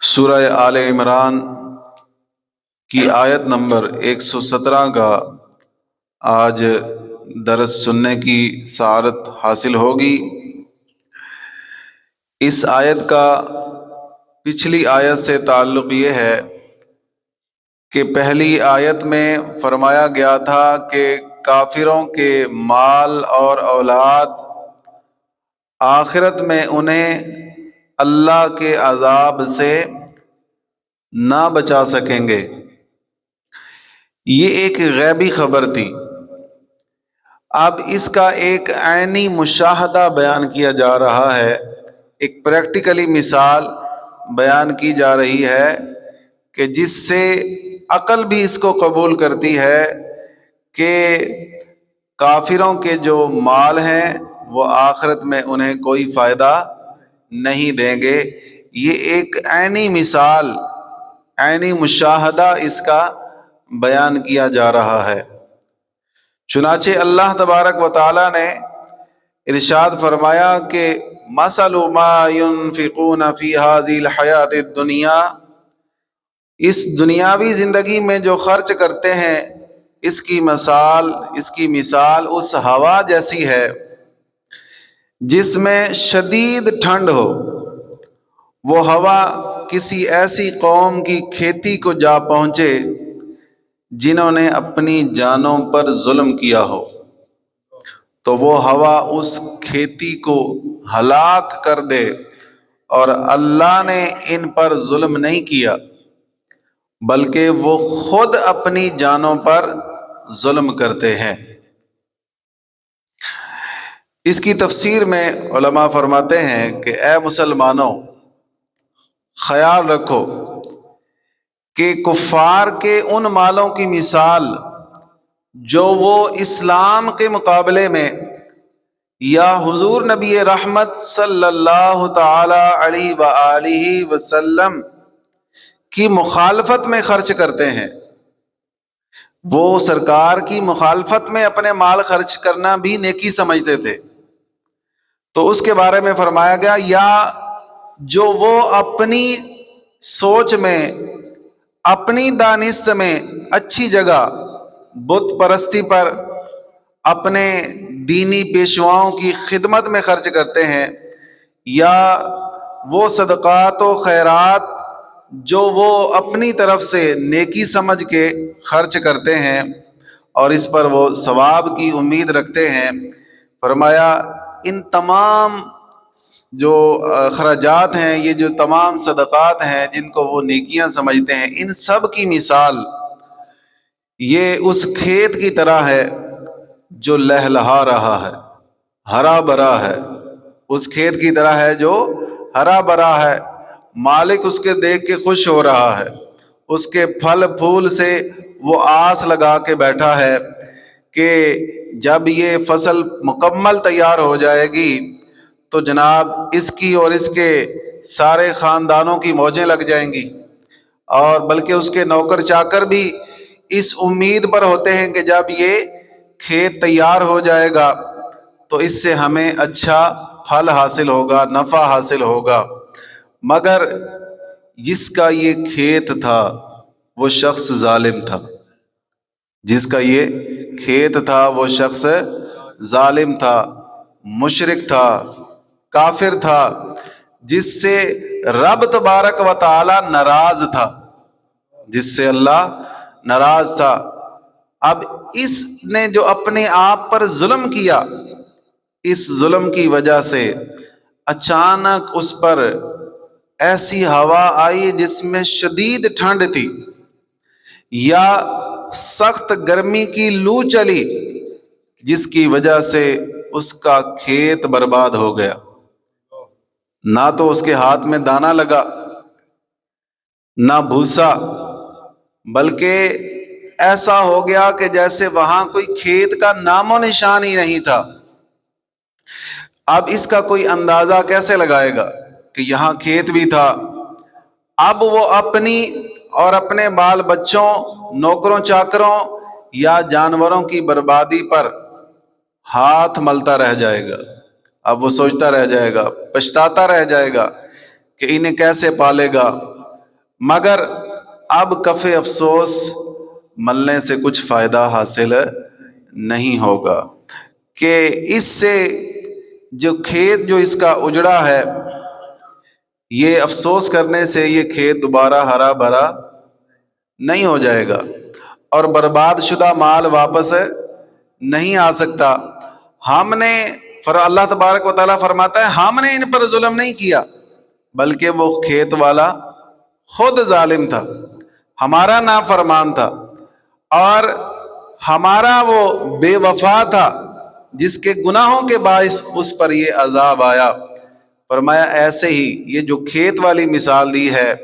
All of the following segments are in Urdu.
سورہ آل عمران کی آیت نمبر 117 کا آج درس سننے کی سعادت حاصل ہوگی۔ اس آیت کا پچھلی آیت سے تعلق یہ ہے کہ پہلی آیت میں فرمایا گیا تھا کہ کافروں کے مال اور اولاد آخرت میں انہیں اللہ کے عذاب سے نہ بچا سکیں گے۔ یہ ایک غیبی خبر تھی۔ اب اس کا ایک عینی مشاہدہ بیان کیا جا رہا ہے، ایک پریکٹیکلی مثال بیان کی جا رہی ہے کہ جس سے عقل بھی اس کو قبول کرتی ہے کہ کافروں کے جو مال ہیں وہ آخرت میں انہیں کوئی فائدہ نہیں دیں گے۔ یہ ایک عینی مثال، عینی مشاہدہ اس کا بیان کیا جا رہا ہے۔ چنانچہ اللہ تبارک و تعالی نے ارشاد فرمایا کہ مثل ما ينفقون في هذه الحیات الدنیا، اس دنیاوی زندگی میں جو خرچ کرتے ہیں اس کی مثال اس ہوا جیسی ہے جس میں شدید ٹھنڈ ہو۔ وہ ہوا کسی ایسی قوم کی کھیتی کو جا پہنچے جنہوں نے اپنی جانوں پر ظلم کیا ہو، تو وہ ہوا اس کھیتی کو ہلاک کر دے، اور اللہ نے ان پر ظلم نہیں کیا بلکہ وہ خود اپنی جانوں پر ظلم کرتے ہیں۔ اس کی تفسیر میں علماء فرماتے ہیں کہ اے مسلمانوں، خیال رکھو کہ کفار کے ان مالوں کی مثال جو وہ اسلام کے مقابلے میں یا حضور نبی رحمت صلی اللہ تعالی علیہ وآلہ وسلم کی مخالفت میں خرچ کرتے ہیں، وہ سرکار کی مخالفت میں اپنے مال خرچ کرنا بھی نیکی سمجھتے تھے، تو اس کے بارے میں فرمایا گیا یا جو وہ اپنی سوچ میں، اپنی دانست میں اچھی جگہ بت پرستی پر اپنے دینی پیشواؤں کی خدمت میں خرچ کرتے ہیں، یا وہ صدقات و خیرات جو وہ اپنی طرف سے نیکی سمجھ کے خرچ کرتے ہیں اور اس پر وہ ثواب کی امید رکھتے ہیں، فرمایا ان تمام جو خراجات ہیں، یہ جو تمام صدقات ہیں جن کو وہ نیکیاں سمجھتے ہیں، ان سب کی مثال یہ اس کھیت کی طرح ہے جو لہلہا رہا ہے، ہرا بھرا ہے۔ اس کھیت کی طرح ہے جو ہرا بھرا ہے، مالک اس کے دیکھ کے خوش ہو رہا ہے، اس کے پھل پھول سے وہ آس لگا کے بیٹھا ہے کہ جب یہ فصل مکمل تیار ہو جائے گی تو جناب اس کی اور اس کے سارے خاندانوں کی موجیں لگ جائیں گی، اور بلکہ اس کے نوکر چاکر بھی اس امید پر ہوتے ہیں کہ جب یہ کھیت تیار ہو جائے گا تو اس سے ہمیں اچھا پھل حاصل ہوگا، نفع حاصل ہوگا۔ مگر جس کا یہ کھیت تھا وہ شخص ظالم تھا، جس کا یہ کھیت تھا وہ شخص ظالم تھا، مشرک تھا، کافر تھا، جس سے رب تبارک و تعالی ناراض تھا، جس سے اللہ ناراض تھا۔ اب اس نے جو اپنے آپ پر ظلم کیا، اس ظلم کی وجہ سے اچانک اس پر ایسی ہوا آئی جس میں شدید ٹھنڈ تھی، یا سخت گرمی کی لو چلی جس کی وجہ سے اس کا کھیت برباد ہو گیا، نہ تو اس کے ہاتھ میں دانہ لگا نہ بھوسا، بلکہ ایسا ہو گیا کہ جیسے وہاں کوئی کھیت کا نام و نشان ہی نہیں تھا۔ اب اس کا کوئی اندازہ کیسے لگائے گا کہ یہاں کھیت بھی تھا؟ اب وہ اپنی اور اپنے بال بچوں، نوکروں چاکروں یا جانوروں کی بربادی پر ہاتھ ملتا رہ جائے گا۔ اب وہ سوچتا رہ جائے گا، پچھتاتا رہ جائے گا کہ انہیں کیسے پالے گا، مگر اب کف افسوس ملنے سے کچھ فائدہ حاصل نہیں ہوگا، کہ اس سے جو کھیت جو اس کا اجڑا ہے، یہ افسوس کرنے سے یہ کھیت دوبارہ ہرا بھرا نہیں ہو جائے گا، اور برباد شدہ مال واپس نہیں آ سکتا۔ ہم نے اللہ تبارک و تعالیٰ فرماتا ہے ہم نے ان پر ظلم نہیں کیا، بلکہ وہ کھیت والا خود ظالم تھا، ہمارا نافرمان تھا، اور ہمارا وہ بے وفا تھا جس کے گناہوں کے باعث اس پر یہ عذاب آیا۔ فرمایا ایسے ہی یہ جو کھیت والی مثال دی ہے،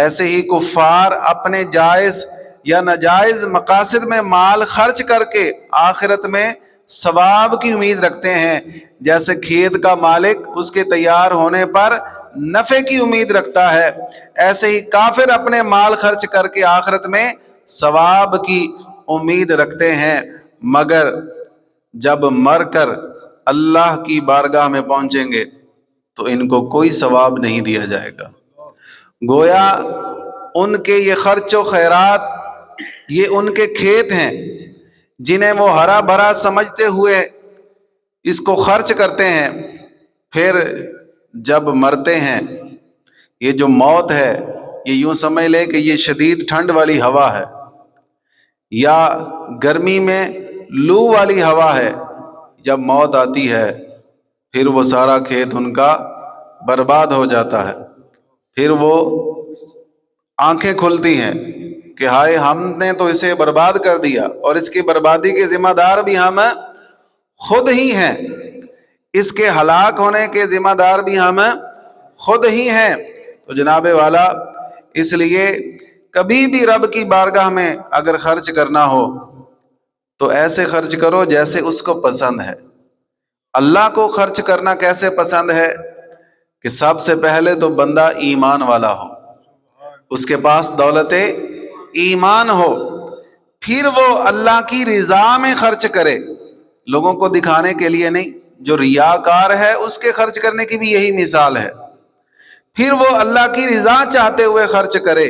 ایسے ہی کفار اپنے جائز یا ناجائز مقاصد میں مال خرچ کر کے آخرت میں ثواب کی امید رکھتے ہیں، جیسے کھیت کا مالک اس کے تیار ہونے پر نفع کی امید رکھتا ہے، ایسے ہی کافر اپنے مال خرچ کر کے آخرت میں ثواب کی امید رکھتے ہیں، مگر جب مر کر اللہ کی بارگاہ میں پہنچیں گے تو ان کو کوئی ثواب نہیں دیا جائے گا۔ گویا ان کے یہ خرچ و خیرات یہ ان کے کھیت ہیں جنہیں وہ ہرا بھرا سمجھتے ہوئے اس کو خرچ کرتے ہیں، پھر جب مرتے ہیں، یہ جو موت ہے یہ یوں سمجھ لے کہ یہ شدید ٹھنڈ والی ہوا ہے یا گرمی میں لو والی ہوا ہے، جب موت آتی ہے پھر وہ سارا کھیت ان کا برباد ہو جاتا ہے، پھر وہ آنکھیں کھلتی ہیں کہ ہائے ہم نے تو اسے برباد کر دیا، اور اس کی بربادی کے ذمہ دار بھی ہم خود ہی ہیں، اس کے ہلاک ہونے کے ذمہ دار بھی ہم خود ہی ہیں۔ تو جناب والا، اس لیے کبھی بھی رب کی بارگاہ میں اگر خرچ کرنا ہو تو ایسے خرچ کرو جیسے اس کو پسند ہے۔ اللہ کو خرچ کرنا کیسے پسند ہے؟ کہ سب سے پہلے تو بندہ ایمان والا ہو، اس کے پاس دولت ایمان ہو، پھر وہ اللہ کی رضا میں خرچ کرے، لوگوں کو دکھانے کے لیے نہیں۔ جو ریاکار ہے اس کے خرچ کرنے کی بھی یہی مثال ہے۔ پھر وہ اللہ کی رضا چاہتے ہوئے خرچ کرے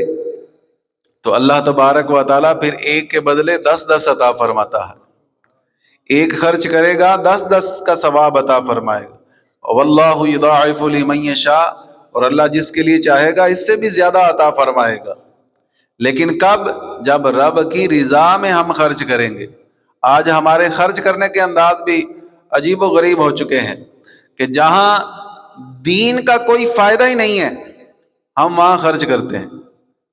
تو اللہ تبارک و تعالیٰ پھر ایک کے بدلے 10 عطا فرماتا ہے، ایک خرچ کرے گا 10 کا ثواب عطا فرمائے گا۔ واللہ یضاعف لمن یشاء، اور اللہ جس کے لیے چاہے گا اس سے بھی زیادہ عطا فرمائے گا، لیکن کب؟ جب رب کی رضا میں ہم خرچ کریں گے۔ آج ہمارے خرچ کرنے کے انداز بھی عجیب و غریب ہو چکے ہیں کہ جہاں دین کا کوئی فائدہ ہی نہیں ہے ہم وہاں خرچ کرتے ہیں،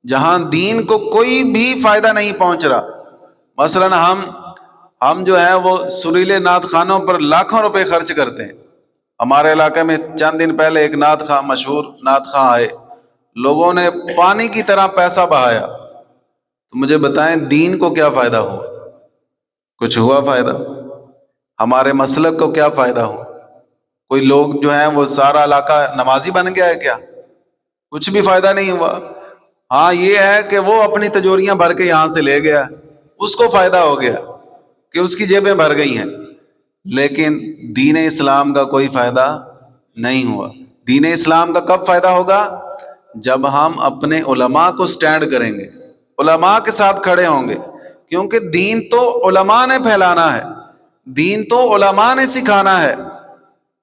جہاں دین کو کوئی بھی فائدہ نہیں پہنچ رہا۔ مثلا ہم جو ہے وہ سریلے نعت خانوں پر لاکھوں روپے خرچ کرتے ہیں۔ ہمارے علاقے میں چند دن پہلے ایک نعت خاں، مشہور نعت خاں آئے، لوگوں نے پانی کی طرح پیسہ بہایا، تو مجھے بتائیں دین کو کیا فائدہ ہوا؟ کچھ ہوا فائدہ؟ ہمارے مسلک کو کیا فائدہ ہوا؟ کوئی لوگ جو ہیں وہ سارا علاقہ نمازی بن گیا ہے کیا؟ کچھ بھی فائدہ نہیں ہوا۔ ہاں یہ ہے کہ وہ اپنی تجوریاں بھر کے یہاں سے لے گیا، اس کو فائدہ ہو گیا کہ اس کی جیبیں بھر گئی ہیں، لیکن دین اسلام کا کوئی فائدہ نہیں ہوا۔ دین اسلام کا کب فائدہ ہوگا؟ جب ہم اپنے علماء کو سٹینڈ کریں گے، علماء کے ساتھ کھڑے ہوں گے، کیونکہ دین تو علماء نے پھیلانا ہے، دین تو علماء نے سکھانا ہے۔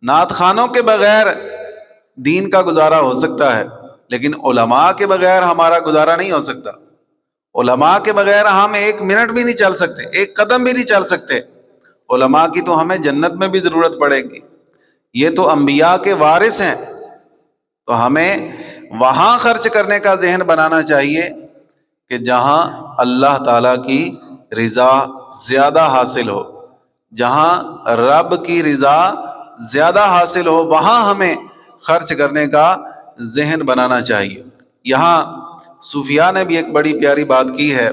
نعت خانوں کے بغیر دین کا گزارا ہو سکتا ہے، لیکن علماء کے بغیر ہمارا گزارا نہیں ہو سکتا۔ علماء کے بغیر ہم ایک منٹ بھی نہیں چل سکتے، ایک قدم بھی نہیں چل سکتے۔ علماء کی تو ہمیں جنت میں بھی ضرورت پڑے گی، یہ تو انبیاء کے وارث ہیں، تو ہمیں وہاں خرچ کرنے کا ذہن بنانا چاہیے کہ جہاں اللہ تعالیٰ کی رضا زیادہ حاصل ہو، جہاں رب کی رضا زیادہ حاصل ہو، وہاں ہمیں خرچ کرنے کا ذہن بنانا چاہیے۔ یہاں صوفیاء نے بھی ایک بڑی پیاری بات کی ہے۔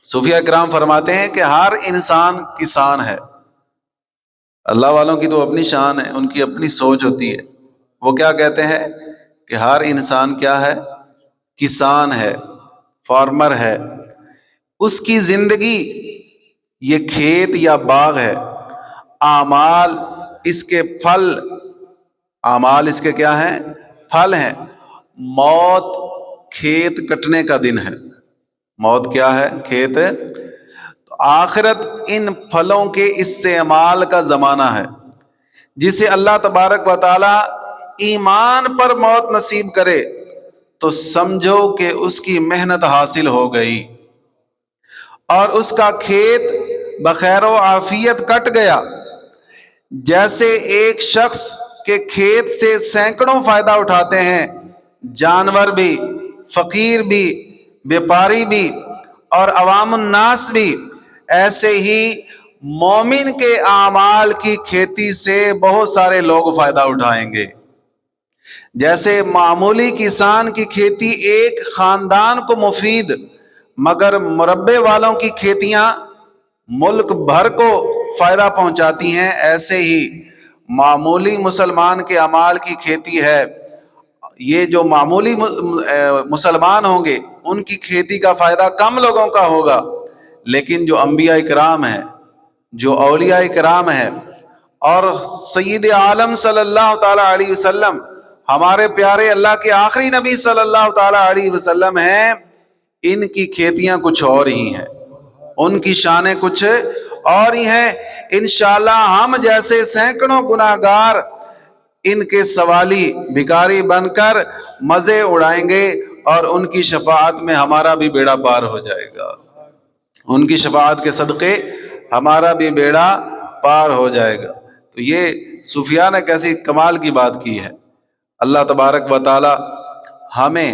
صوفیاء کرام فرماتے ہیں کہ ہر انسان کسان ہے۔ اللہ والوں کی تو اپنی شان ہے، ان کی اپنی سوچ ہوتی ہے۔ وہ کیا کہتے ہیں کہ ہر انسان کیا ہے؟ کسان ہے، فارمر ہے۔ اس کی زندگی یہ کھیت یا باغ ہے، اعمال اس کے پھل، اعمال اس کے کیا ہیں؟ پھل ہیں۔ موت کھیت کٹنے کا دن ہے۔ موت کیا ہے؟ کھیت ہے۔ تو آخرت ان پھلوں کے استعمال کا زمانہ ہے۔ جسے اللہ تبارک و تعالی ایمان پر موت نصیب کرے تو سمجھو کہ اس کی محنت حاصل ہو گئی اور اس کا کھیت بخیر و عافیت کٹ گیا۔ جیسے ایک شخص کے کھیت سے سینکڑوں فائدہ اٹھاتے ہیں، جانور بھی، فقیر بھی، بیپاری بھی اور عوام الناس بھی، ایسے ہی مومن کے اعمال کی کھیتی سے بہت سارے لوگ فائدہ اٹھائیں گے۔ جیسے معمولی کسان کی کھیتی ایک خاندان کو مفید مگر مربے والوں کی کھیتیاں ملک بھر کو فائدہ پہنچاتی ہیں، ایسے ہی معمولی مسلمان کے اعمال کی کھیتی ہے۔ یہ جو معمولی مسلمان ہوں گے ان کی کھیتی کا فائدہ کم لوگوں کا ہوگا، لیکن جو انبیاء کرام ہیں، جو اولیاء کرام ہیں اور سید عالم صلی اللہ تعالی علیہ وسلم، ہمارے پیارے اللہ کے آخری نبی صلی اللہ تعالی علیہ وسلم ہیں، ان کی کھیتیاں کچھ اور ہی ہیں، ان کی شانیں کچھ اور ہی ہیں۔ انشاءاللہ ہم جیسے سینکڑوں گناہگار ان کے سوالی بھکاری بن کر مزے اڑائیں گے اور ان کی شفاعت میں ہمارا بھی بیڑا پار ہو جائے گا، ان کی شفاعت کے صدقے ہمارا بھی بیڑا پار ہو جائے گا۔ تو یہ صوفیاء نے کیسی کمال کی بات کی ہے۔ اللہ تبارک و تعالی ہمیں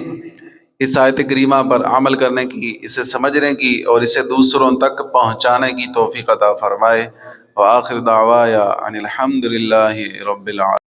اس آیت کریمہ پر عمل کرنے کی، اسے سمجھنے کی اور اسے دوسروں تک پہنچانے کی توفیق عطا فرمائے۔ وآخر دعوایا ان الحمد للہ رب العالمین۔